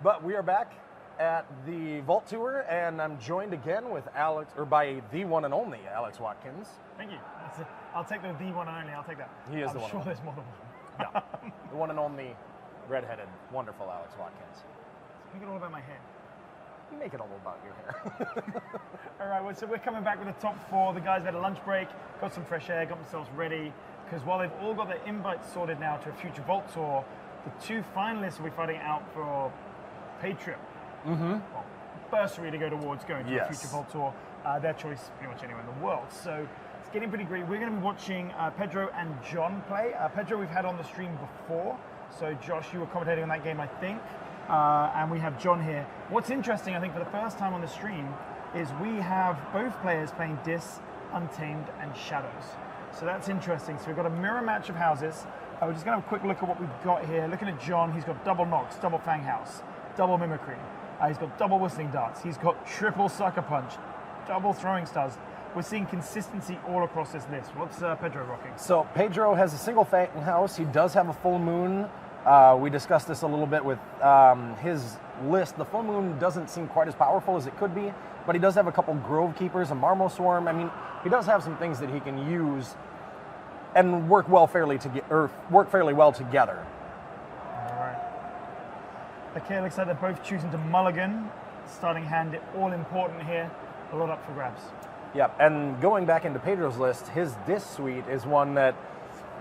But we are back at the Vault Tour, and I'm joined again with by the one and only Alex Watkins. Thank you. I'll take the one and only. I'll take that. He is I'm the one. sure there's more than one. Yeah, the one and only redheaded, wonderful Alex Watkins. Make it all about my hair. You make it all about your hair. All right, well, so we're coming back with the top four. The guys had a lunch break, got some fresh air, got themselves ready, because while they've all got their invites sorted now to a future Vault Tour, the two finalists will be fighting out for paid trip. Well, bursary to go towards going to a future Vault Tour. Their choice, pretty much anywhere in the world. So it's getting pretty great. We're going to be watching Pedro and John play. Pedro we've had on the stream before. So Josh, you were commentating on that game, I think. And we have John here. What's interesting, I think, for the first time on the stream, is we have both players playing Dis, Untamed, and Shadows. So that's interesting. So we've got a mirror match of houses. We're just going to have a quick look at what we've got here. Looking at John, he's got double Nox, double Fang House, double Mimicry. He's got double Whistling Darts. He's got triple Sucker Punch, double Throwing Stars. We're seeing consistency all across this list. What's Pedro rocking? So Pedro has a single Fang House. He does have a full moon. We discussed this a little bit with his list. The full moon doesn't seem quite as powerful as it could be, but he does have a couple Grove Keepers, a Marmo Swarm. I mean, he does have some things that he can use and work fairly well together. All right. Okay, looks like they're both choosing to mulligan. Starting hand, all important here. A lot up for grabs. Yep, and going back into Pedro's list, his Dis suite is one that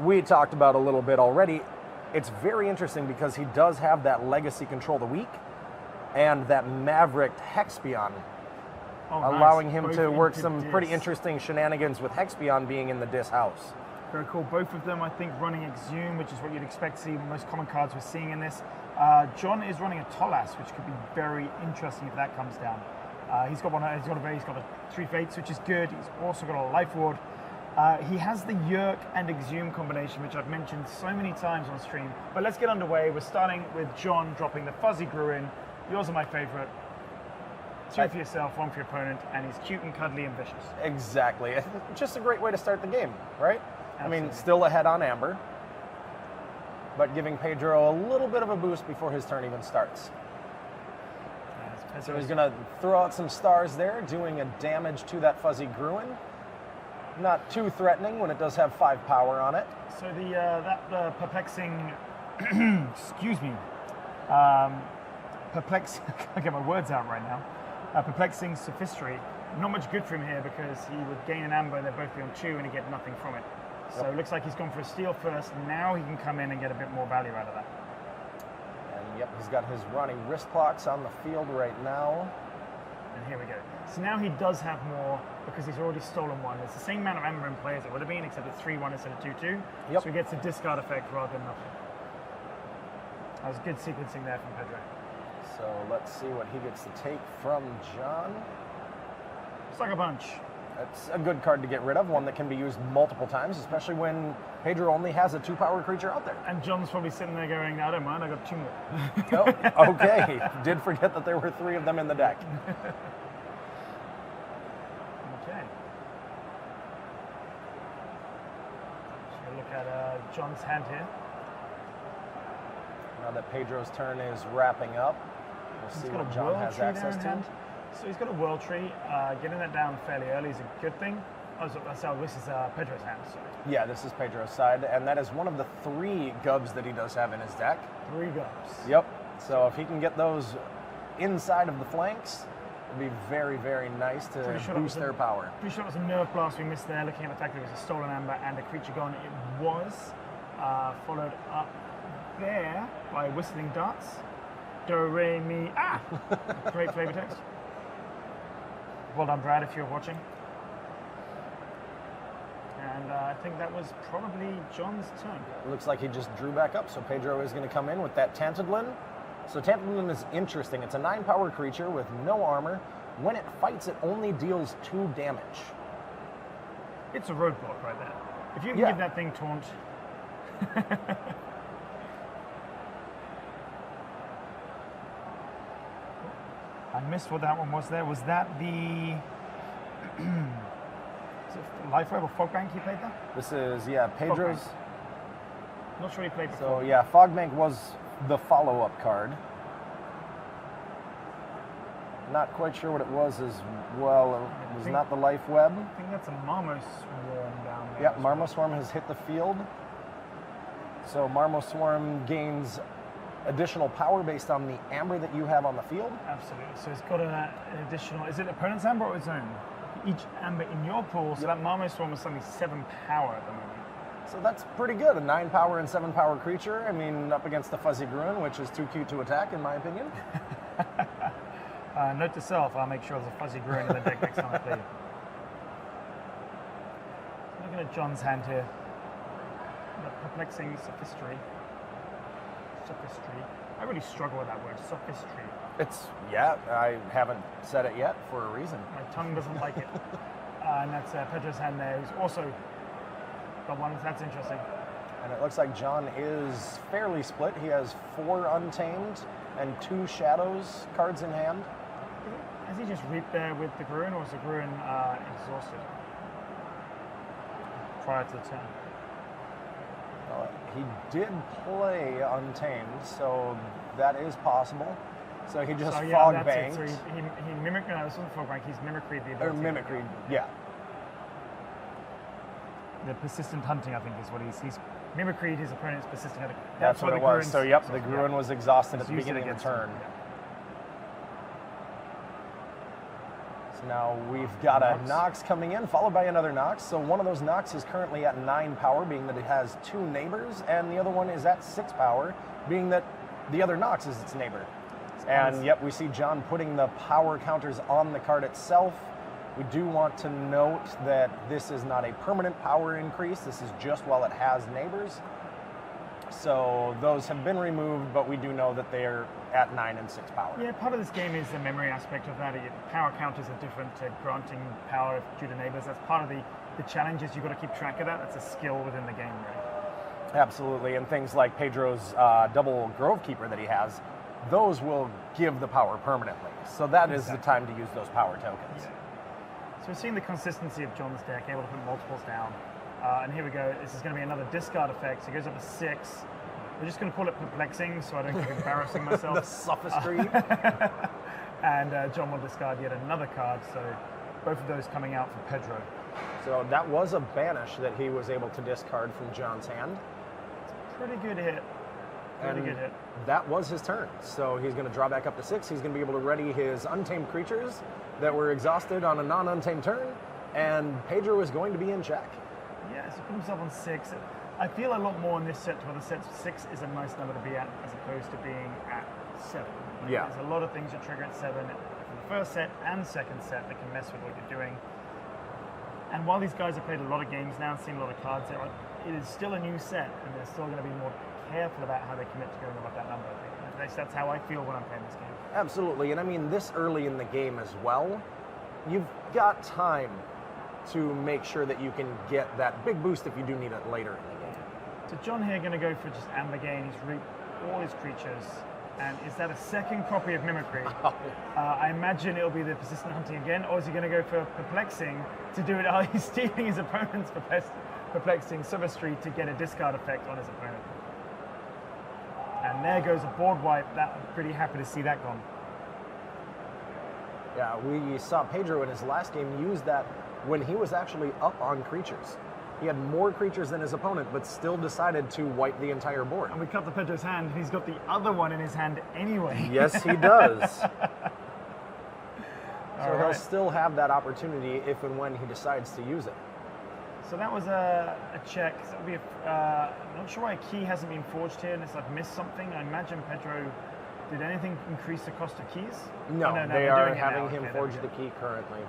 we talked about a little bit already. It's very interesting because he does have that Legacy Control the Weak and that Maverick Hexpion, allowing him to work some pretty interesting shenanigans with Hexpion being in the Dis house. Very cool. Both of them, I think, running Exhume, which is what you'd expect to see. The most common cards we're seeing in this. John is running a Tolas, which could be very interesting if that comes down. He's got a 3 Fates, which is good. He's also got a Life Ward. He has the Yerk and Exhume combination, which I've mentioned so many times on stream. But let's get underway. We're starting with John dropping the Fuzzy Gruin. Yours are my favorite. 2 for yourself, 1 for your opponent, and he's cute and cuddly and vicious. Exactly. Just a great way to start the game, right? Absolutely. I mean, still ahead on Amber, but giving Pedro a little bit of a boost before his turn even starts. So he's going to throw out some stars there, doing a damage to that Fuzzy Gruin. Not too threatening when it does have 5 power on it. So that perplexing, excuse me, I can't get my words out right now. Perplexing Sophistry, not much good for him here because he would gain an Amber and they'd both be on 2 and he'd get nothing from it. So it looks like he's gone for a steal first. Now he can come in and get a bit more value out of that. And yep, he's got his Ronnie wrist clocks on the field right now. And here we go. So now he does have more because he's already stolen 1. It's the same amount of Amber in play as it would have been, except it's 3-1 instead of 2-2. Yep. So he gets a discard effect rather than nothing. That was good sequencing there from Pedro. So let's see what he gets to take from John. Sucker Punch. That's a good card to get rid of, one that can be used multiple times, especially when Pedro only has a 2-power creature out there. And John's probably sitting there going, I don't mind, I got 2 more. Oh, okay. Did forget that there were 3 of them in the deck. Okay. So look at John's hand here. Now that Pedro's turn is wrapping up, we'll see what John has access to. So he's got a World Tree. Getting that down fairly early is a good thing. Oh, so this is Pedro's hand, sorry. Yeah, this is Pedro's side, and that is one of the 3 Gubs that he does have in his deck. 3 Gubs. Yep. So if he can get those inside of the flanks, it'd be very, very nice to boost their power. Pretty sure it was a Nerve Blast we missed there, looking at the fact that it was a Stolen Amber and a creature gone. It was followed up there by Whistling Darts. Do, re, mi, ah! Great flavor text. Well done, Brad, if you're watching. And I think that was probably John's turn. Looks like he just drew back up, so Pedro is going to come in with that Tantadlin. So Tantadlin is interesting. It's a 9-power creature with no armor. When it fights, it only deals 2 damage. It's a roadblock right there. If you can give that thing taunt. I missed what that one was there. Was that the Life Web or Fogbank he played there? This is, Pedro's. Not sure he played before. So, Fogbank was the follow-up card. Not quite sure what it was as well. It was not the life web. I think that's a Marmo Swarm down there. Yep, Marmo Swarm has hit the field. So Marmo Swarm gains additional power based on the amber that you have on the field. Absolutely. So it's got an additional, is it opponent's amber or its own? Each amber in your pool, so that Marmo Swarm is suddenly 7 power at the moment. So that's pretty good. A 9 power and 7 power creature. I mean, up against the Fuzzy Gruin, which is too cute to attack, in my opinion. Note to self, I'll make sure there's a Fuzzy Gruin in the deck next time I play. Looking at John's hand here. The perplexing sophistry. Sophistry. I really struggle with that word, sophistry. It's, yeah, I haven't said it yet for a reason. My tongue doesn't like it. And that's Pedro's hand there, who's also got one. That's interesting. And it looks like John is fairly split. He has 4 Untamed and 2 Shadows cards in hand. Has he just reaped there with the Gruin, or is the Gruin exhausted prior to the turn? He did play Untamed, so that is possible. So he just fog banked. So he mimicked. No, this wasn't fog bank. He's mimicry the ability. Or mimicry, yeah. The persistent hunting, I think, is what he's mimicry his opponent's persistent hunting. That's what it was. So yep, the Gruin was exhausted at the beginning of the turn. Yeah. So now we've got a Nox coming in, followed by another Nox. So one of those Nox is currently at 9 power, being that it has 2 neighbors, and the other one is at 6 power, being that the other Nox is its neighbor. And yep, we see John putting the power counters on the card itself. We do want to note that this is not a permanent power increase. This is just while it has neighbors. So those have been removed, but we do know that they're at 9 and 6 power. Yeah, part of this game is the memory aspect of that. Power counters are different to granting power due to neighbors. That's part of the challenge, is you've got to keep track of that. That's a skill within the game, really. Absolutely, and things like Pedro's double Grove Keeper that he has, those will give the power permanently. So that is the time to use those power tokens. Yeah. So we're seeing the consistency of John's deck, able to put multiples down. And here we go. This is going to be another discard effect. So it goes up to 6. We're just going to call it perplexing, so I don't keep embarrassing myself. The sophistry. And John will discard yet another card. So both of those coming out for Pedro. So that was a banish that he was able to discard from John's hand. It's a pretty good hit. Good hit. That was his turn. So he's going to draw back up to 6. He's going to be able to ready his Untamed creatures that were exhausted on a non-Untamed turn, and Pedro is going to be in check. Yeah, so put himself on 6. I feel a lot more in this set where the set 6 is a nice number to be at, as opposed to being at 7. Yeah. There's a lot of things that trigger at 7 from the first set and second set that can mess with what you're doing. And while these guys have played a lot of games now and seen a lot of cards, it is still a new set, and they're still going to be more careful about how they commit to going above that number. I think. At least that's how I feel when I'm playing this game. Absolutely, and I mean this early in the game as well, you've got time to make sure that you can get that big boost if you do need it later in the game. So John here going to go for just Amber Gain. He's reaped all his creatures. And is that a second copy of Mimicry? I imagine it'll be the Persistent Hunting again, or is he going to go for Perplexing to do it? He's stealing his opponent's Perplexing Sophistry to get a discard effect on his opponent. And there goes a board wipe. I'm pretty happy to see that gone. Yeah, we saw Pedro in his last game use that when he was actually up on creatures. He had more creatures than his opponent, but still decided to wipe the entire board. And we cut the Pedro's hand, and he's got the other one in his hand anyway. Yes, he does. So he'll still have that opportunity if and when he decides to use it. So that was a check. So that'll be I'm not sure why a key hasn't been forged here, unless I've missed something. I imagine Pedro, did anything increase the cost of keys? No, they are having him forge the key currently.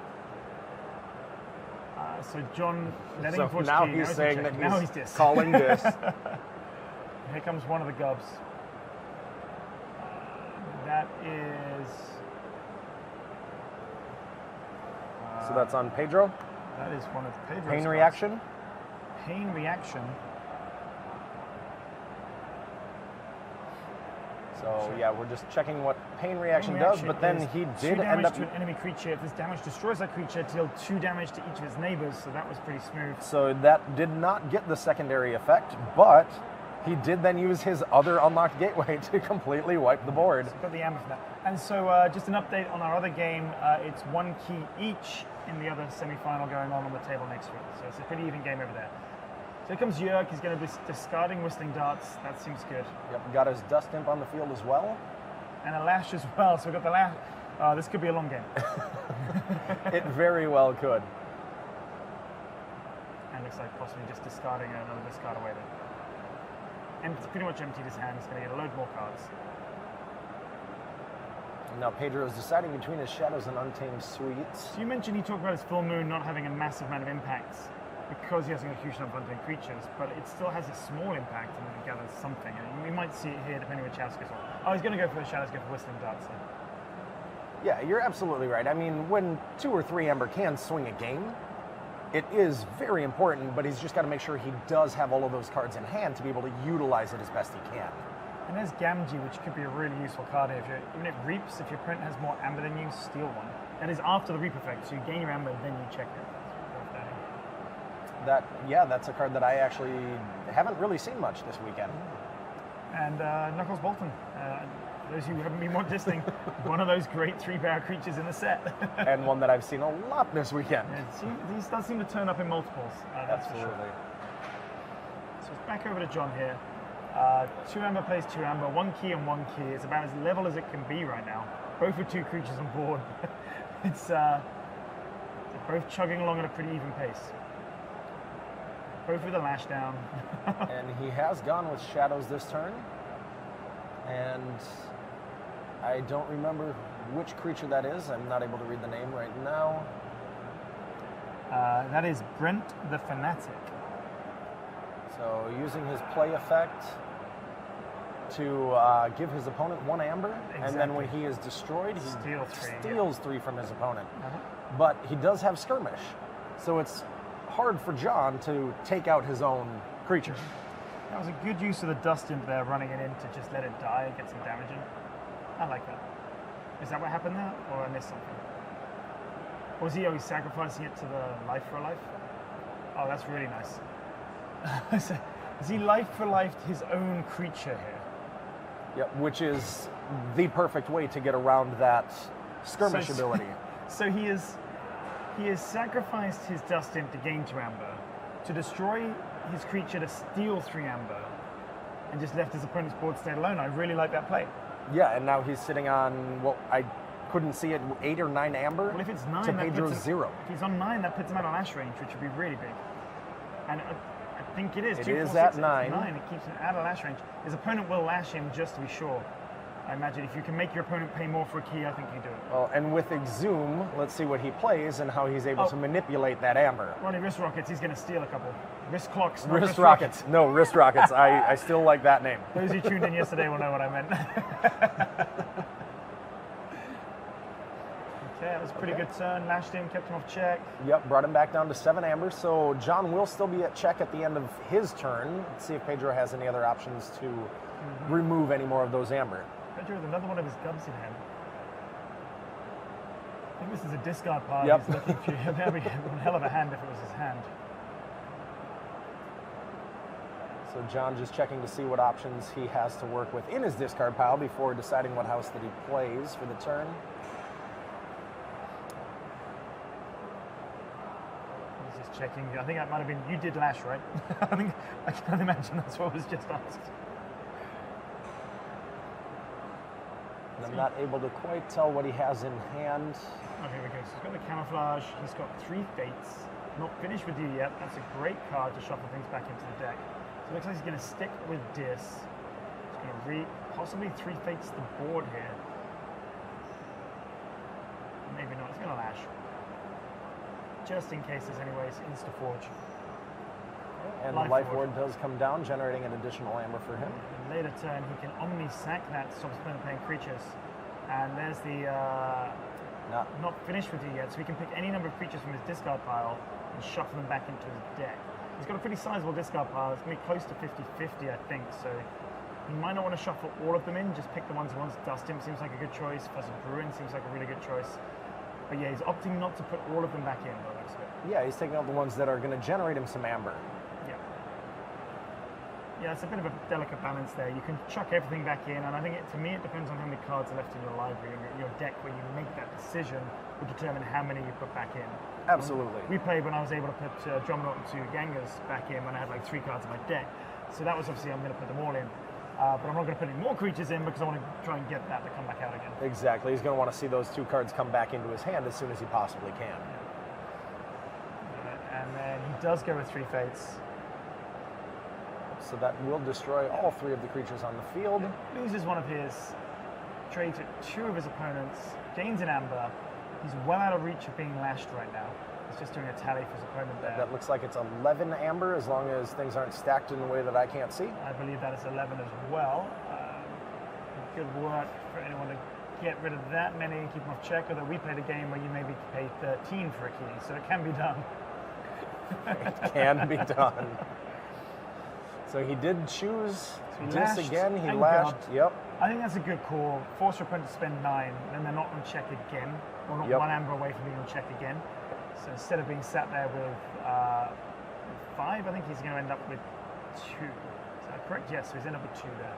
So John letting him forge now the key. He's saying that he's calling this. Here comes one of the gubs. That is... so that's on Pedro? That is one of Pedro's Pain cards. reaction? Pain reaction. So yeah, we're just checking what pain reaction does, but then he did end up... to an enemy creature. If this damage destroys that creature, deal 2 damage to each of its neighbors, so that was pretty smooth. So that did not get the secondary effect, but He did then use his other unlocked gateway to completely wipe the board. So got the amber for that. And so just an update on our other game. It's 1 key each in the other semi-final going on the table next to it. So it's a pretty even game over there. So here comes Jörg. He's going to be discarding Whistling Darts. That seems good. Yep, got his Dust Imp on the field as well. And a Lash as well. So we've got the Lash. This could be a long game. It very well could. And looks like possibly just discarding another discard away there. And it's pretty much emptied his hand. He's going to get a load more cards. Now Pedro is deciding between his Shadows and Untamed Suites. So you mentioned he talked about his Full Moon not having a massive amount of impacts because he hasn't got a huge number of untamed creatures, but it still has a small impact and it gathers something. And we might see it here depending on which house goes on. Oh, he's going to go for the Shadows, go for Whistling Darts. So. Yeah, you're absolutely right. I mean, when 2 or 3 Ember can swing a game, it is very important, but he's just got to make sure he does have all of those cards in hand to be able to utilize it as best he can. And there's Gamgee, which could be a really useful card here. Even if it reaps, if your opponent has more amber than you, steal one. That is after the reap effect, so you gain your amber, then you check it. That's a card that I actually haven't really seen much this weekend. And Knuckles Bolton. Those who haven't been more distinct, one of those great 3-power creatures in the set. And one that I've seen a lot this weekend. These does seem to turn up in multiples. That's Absolutely. for sure. So it's back over to John here. 2 amber plays 2 amber, 1 key and 1 key. It's about as level as it can be right now. Both with 2 creatures on board. They're both chugging along at a pretty even pace. Both with a Lash down. And he has gone with Shadows this turn. And I don't remember which creature that is. I'm not able to read the name right now. That is Brent the Fanatic. So using his play effect to give his opponent 1 amber, Exactly. and then when he is destroyed, he steals 3 from his opponent. But he does have Skirmish, so it's hard for John to take out his own creature. That was a good use of the Dust Imp there, running it in to just let it die and get some damage in. I like that. Is that what happened there, or I missed something? Or was he always sacrificing it to the Life for a Life? Oh, that's really nice. Is he Life for Life his own creature here? Yep, which is the perfect way to get around that Skirmish ability. So he has sacrificed his Dust Imp to gain 2 amber, to destroy his creature to steal 3 amber, and just left his opponent's board stand alone. I really like that play. Yeah, and now he's sitting on, well, I couldn't see it, 8 or 9 amber. Well, if it's 9, to Pedro's 0. If he's on 9, that puts him out of Lash range, which would be really big. And I think it is. It 2, 4, is 6, at 8, 9. 9. It keeps him out of Lash range. His opponent will Lash him just to be sure. I imagine if you can make your opponent pay more for a key, I think you do it. Well, and with Exhume, let's see what he plays and how he's able to manipulate that amber. Ronnie, wrist rockets, he's going to steal a couple. Wrist clocks, not Wrist rockets. No, wrist rockets. I still like that name. Those who tuned in yesterday will know what I meant. Okay, that was a pretty good turn. Lashed him, kept him off check. Yep, brought him back down to 7 amber. So John will still be at check at the end of his turn. Let's see if Pedro has any other options to remove any more of those amber. Pedro with another one of his gubs in hand. I think this is a discard pile. Yep. He's looking for. That'd be one hell of a hand if it was his hand. So John just checking to see what options he has to work with in his discard pile before deciding what house that he plays for the turn. He's just checking. I think that might have been, you did Lash, right? I can't imagine that's what was just asked. And I'm not able to quite tell what he has in hand. Oh, here we go. So he's got the Camouflage. He's got 3 Fates. Not finished with you yet. That's a great card to shuffle things back into the deck. So it looks like he's going to stick with Dis. He's going to possibly 3 Fates the board here. Maybe not. He's going to Lash. Just in case there's any ways, Instaforge. And the Life Ward does come down, generating an additional amber for him. Later turn, he can Omni sack that, stops opponent playing creatures. And there's the not finished with you yet, so he can pick any number of creatures from his discard pile and shuffle them back into his deck. He's got a pretty sizable discard pile. It's going to be close to 50-50, I think. So he might not want to shuffle all of them in, just pick the ones he wants. Dust Imp seems like a good choice. Fuzzy Bruin seems like a really good choice. But yeah, he's opting not to put all of them back in, by the looks of it. Yeah, he's taking out the ones that are going to generate him some amber. Yeah, it's a bit of a delicate balance there. You can chuck everything back in, and I think to me it depends on how many cards are left in your library and your deck when you make that decision will determine how many you put back in. Absolutely. We played when I was able to put Drominaut and 2 Gangers back in when I had like 3 cards in my deck. So that was obviously I'm going to put them all in. But I'm not going to put any more creatures in because I want to try and get that to come back out again. Exactly. He's going to want to see those 2 cards come back into his hand as soon as he possibly can. And then he does go with 3 Fates. So that will destroy all 3 of the creatures on the field. Loses one of his, trades at 2 of his opponents, gains an Amber. He's well out of reach of being lashed right now. He's just doing a tally for his opponent there. That looks like it's 11 Amber, as long as things aren't stacked in a way that I can't see. I believe that is 11 as well. Good work for anyone to get rid of that many and keep them off check, although we played a game where you maybe pay 13 for a key, so it can be done. It can be done. So he did choose this again. He lashed. Yep. I think that's a good call. Force your opponent to spend 9, then they're not on check again, or not 1 Amber away from being on check again. So instead of being sat there with 5, I think he's going to end up with 2. Is that correct? Yes, so he's ended up with 2 there.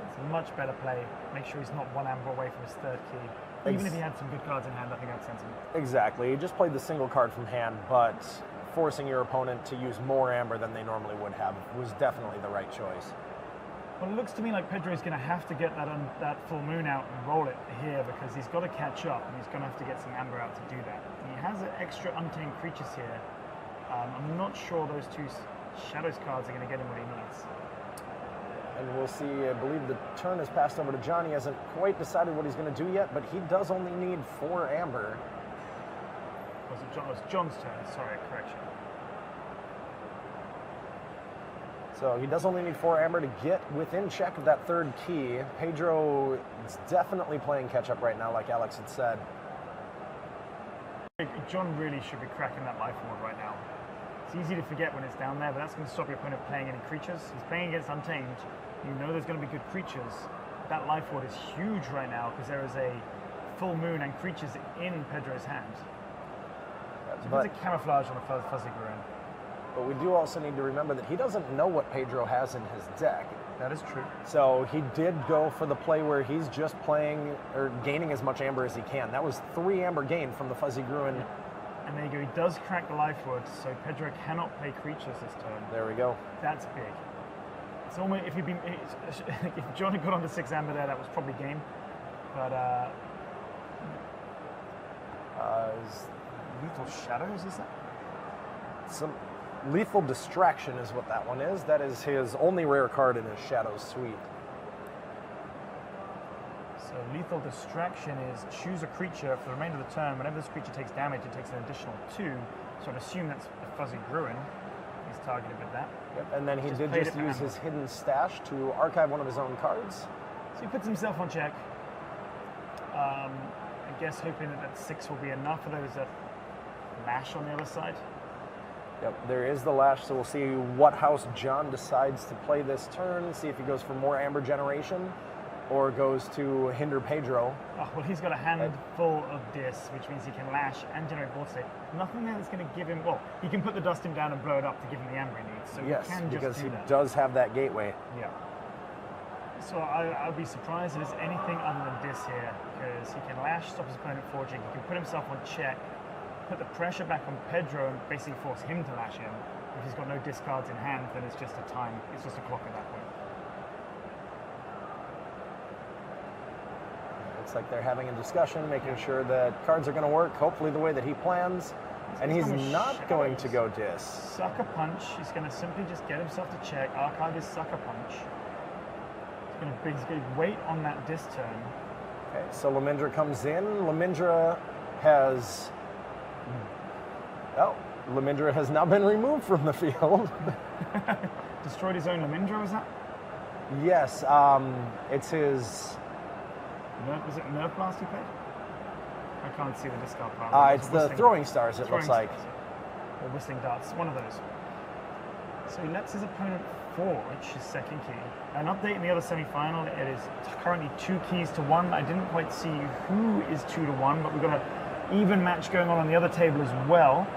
It's a much better play. Make sure he's not 1 Amber away from his 3rd key. Even if he had some good cards in hand, I think that's sensible. Exactly. He just played the single card from hand, but forcing your opponent to use more Amber than they normally would have was definitely the right choice. Well, it looks to me like Pedro's going to have to get that full moon out and roll it here because he's got to catch up and he's going to have to get some Amber out to do that. He has extra untamed creatures here. I'm not sure those 2 Shadows cards are going to get him what he needs. And we'll see. I believe the turn has passed over to John. He hasn't quite decided what he's going to do yet, but he does only need 4 Amber. Was it John's turn? Sorry, correction. So he does only need 4 Amber to get within check of that 3rd key. Pedro is definitely playing catch-up right now, like Alex had said. John really should be cracking that life ward right now. It's easy to forget when it's down there, but that's going to stop your opponent playing any creatures. He's playing against Untamed. You know there's going to be good creatures. That life ward is huge right now because there is a full moon and creatures in Pedro's hand. So there's a camouflage on a Fuzzy Gruin. But we do also need to remember that he doesn't know what Pedro has in his deck. That is true. So he did go for the play where he's just playing or gaining as much Amber as he can. That was 3 Amber gained from the Fuzzy Gruin. And there you go. He does crack the life ward, so Pedro cannot play creatures this turn. There we go. That's big. It's almost if John had got on to 6 Amber there, that was probably game. But Lethal Shadows, is that? Some Lethal Distraction is what that one is. That is his only rare card in his Shadows suite. So Lethal Distraction is choose a creature for the remainder of the turn. Whenever this creature takes damage, it takes an additional 2. So I'd assume that's the Fuzzy Gruin. He's targeted with that. Yep. And then he did just use his hidden stash to archive one of his own cards. So he puts himself on check. I guess hoping that 6 will be enough. There is a lash on the other side. Yep, there is the lash, so we'll see what house John decides to play this turn, see if he goes for more Amber generation or goes to hinder Pedro. Oh, well, he's got a hand full of Dis, which means he can lash and generate Board State. Nothing there that's going to give him, well, he can put the Dustin down and blow it up to give him the Amber he needs. So yes, he can because just do he that. does have that gateway. Yeah. So I'd be surprised if there's anything other than Dis here, because he can lash, stop his opponent forging, he can put himself on check, put the pressure back on Pedro and basically force him to lash him. If he's got no discards in hand, then it's just a time, it's just a clock at that point. Looks like they're having a discussion, making sure that cards are going to work, hopefully the way that he plans. And he's not going to go Dis. Sucker Punch. He's going to simply just get himself to check, archive his Sucker Punch. He's going to wait on that Dis turn. Okay, so Lemindra comes in. Lemindra has... Oh, Lemindra has now been removed from the field. Destroyed his own Lemindra, was that? Yes, it's his... Was it Nerve Blast he played? I can't see the discard part. It's the Throwing Stars, it looks like. Or Whistling Darts, one of those. So he lets his opponent forge his second key. An update in the other semi-final, it is currently 2 keys to 1. I didn't quite see who is 2 to 1, but we've got an even match going on the other table as well.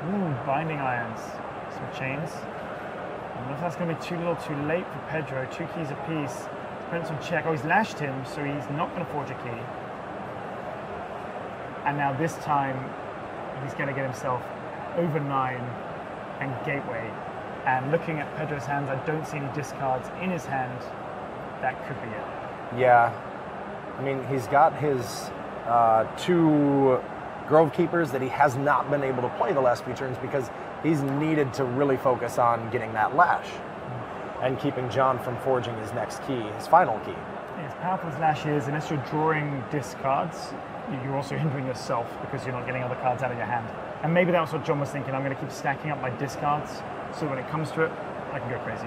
Ooh, Binding Irons. Some chains. don't know if that's going to be too little too late for Pedro. 2 keys apiece. Depends on check. Oh, he's lashed him, so he's not going to forge a key. And now this time, he's going to get himself over 9 and gateway. And looking at Pedro's hands, I don't see any discards in his hand. That could be it. Yeah. I mean, he's got his 2 Grove Keepers that he has not been able to play the last few turns because he's needed to really focus on getting that lash and keeping John from forging his next key, his final key. As powerful as lash is, unless you're drawing discards, you're also hindering yourself because you're not getting other cards out of your hand. And maybe that was what John was thinking. I'm going to keep stacking up my discards so when it comes to it, I can go crazy.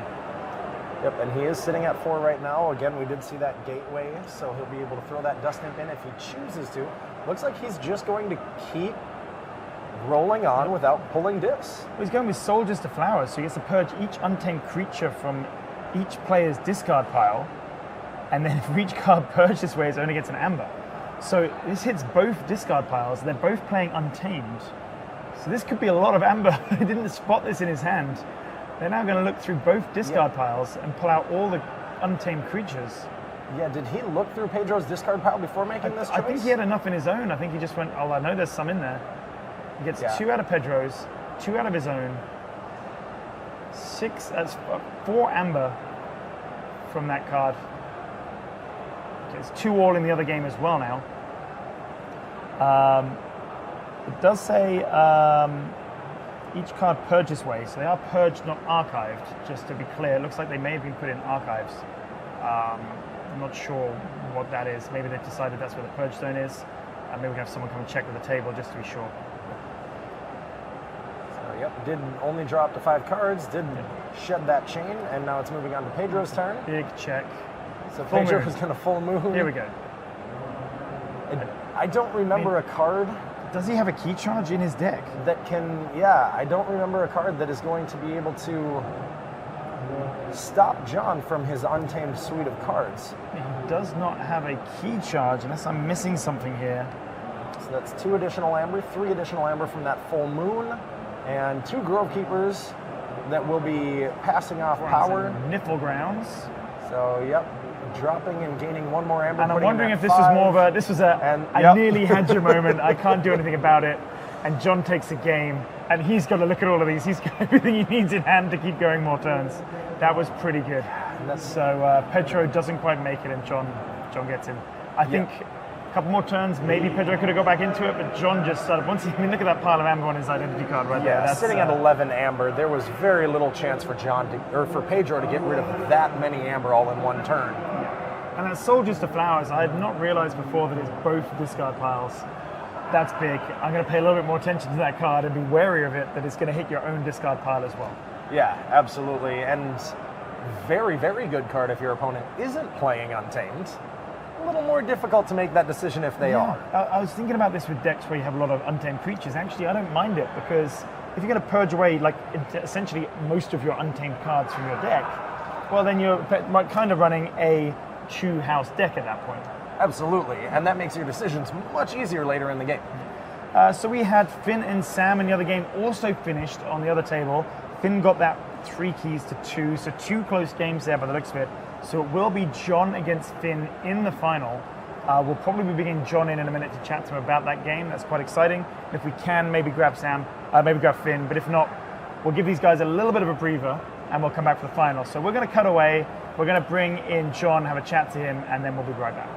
Yep, and he is sitting at 4 right now. Again, we did see that gateway, so he'll be able to throw that Dust Imp in if he chooses to. Looks like he's just going to keep rolling on without pulling discs. Well, he's going with Soldiers to Flowers, so he gets to purge each untamed creature from each player's discard pile, and then for each card purged this way, it only gets an amber. So this hits both discard piles. They're both playing untamed. So this could be a lot of amber. He didn't spot this in his hand. They're now going to look through both discard piles and pull out all the untamed creatures. Yeah, did he look through Pedro's discard pile before making this choice? I think he had enough in his own. I think he just went, oh, I know there's some in there. He gets 2 out of Pedro's, 2 out of his own, 4 amber from that card. There's 2 all in the other game as well now. It does say each card purges way, so they are purged, not archived, just to be clear. It looks like they may have been put in archives. I'm not sure what that is. Maybe they've decided that's where the purge zone is. Maybe we can have someone come and check with the table just to be sure. So, yep, did only draw up to 5 cards, did shed that chain, and now it's moving on to Pedro's turn. Big check. So Pedro is going to full moon. Here we go. I don't remember a card. Does he have a key charge in his deck? That can, yeah, I don't remember a card that is going to be able to stop John from his untamed suite of cards. He does not have a key charge unless I'm missing something here. So that's 2 additional amber, 3 additional amber from that full moon, and 2 Grove Keepers that will be passing off power. Niffle Grounds. So, yep, dropping and gaining 1 more amber. And I'm wondering if this was more of a, I nearly had your moment, I can't do anything about it. And John takes a game, and he's got to look at all of these. He's got everything he needs in hand to keep going more turns. That was pretty good. So Pedro doesn't quite make it, and John gets him. I think a couple more turns, maybe Pedro could have got back into it, but John just started. Look at that pile of amber on his identity card right there. That's sitting at 11 amber. There was very little chance for for Pedro to get rid of that many amber all in one turn. And that Soldiers to Flowers, I had not realized before that it's both discard piles. That's big. I'm going to pay a little bit more attention to that card and be wary of it, that it's going to hit your own discard pile as well. Yeah, absolutely. And very, very good card if your opponent isn't playing Untamed. A little more difficult to make that decision if they are. I was thinking about this with decks where you have a lot of Untamed creatures. Actually, I don't mind it, because if you're going to purge away essentially most of your Untamed cards from your deck, well, then you're kind of running a 2-house deck at that point. Absolutely, and that makes your decisions much easier later in the game. So we had Finn and Sam in the other game also finished on the other table. Finn got that 3 keys to 2, so 2 close games there by the looks of it. So it will be John against Finn in the final. We'll probably be bringing John in a minute to chat to him about that game. That's quite exciting. If we can, maybe grab Sam, maybe grab Finn, but if not, we'll give these guys a little bit of a breather and we'll come back for the final. So we're going to cut away. We're going to bring in John, have a chat to him, and then we'll be right back.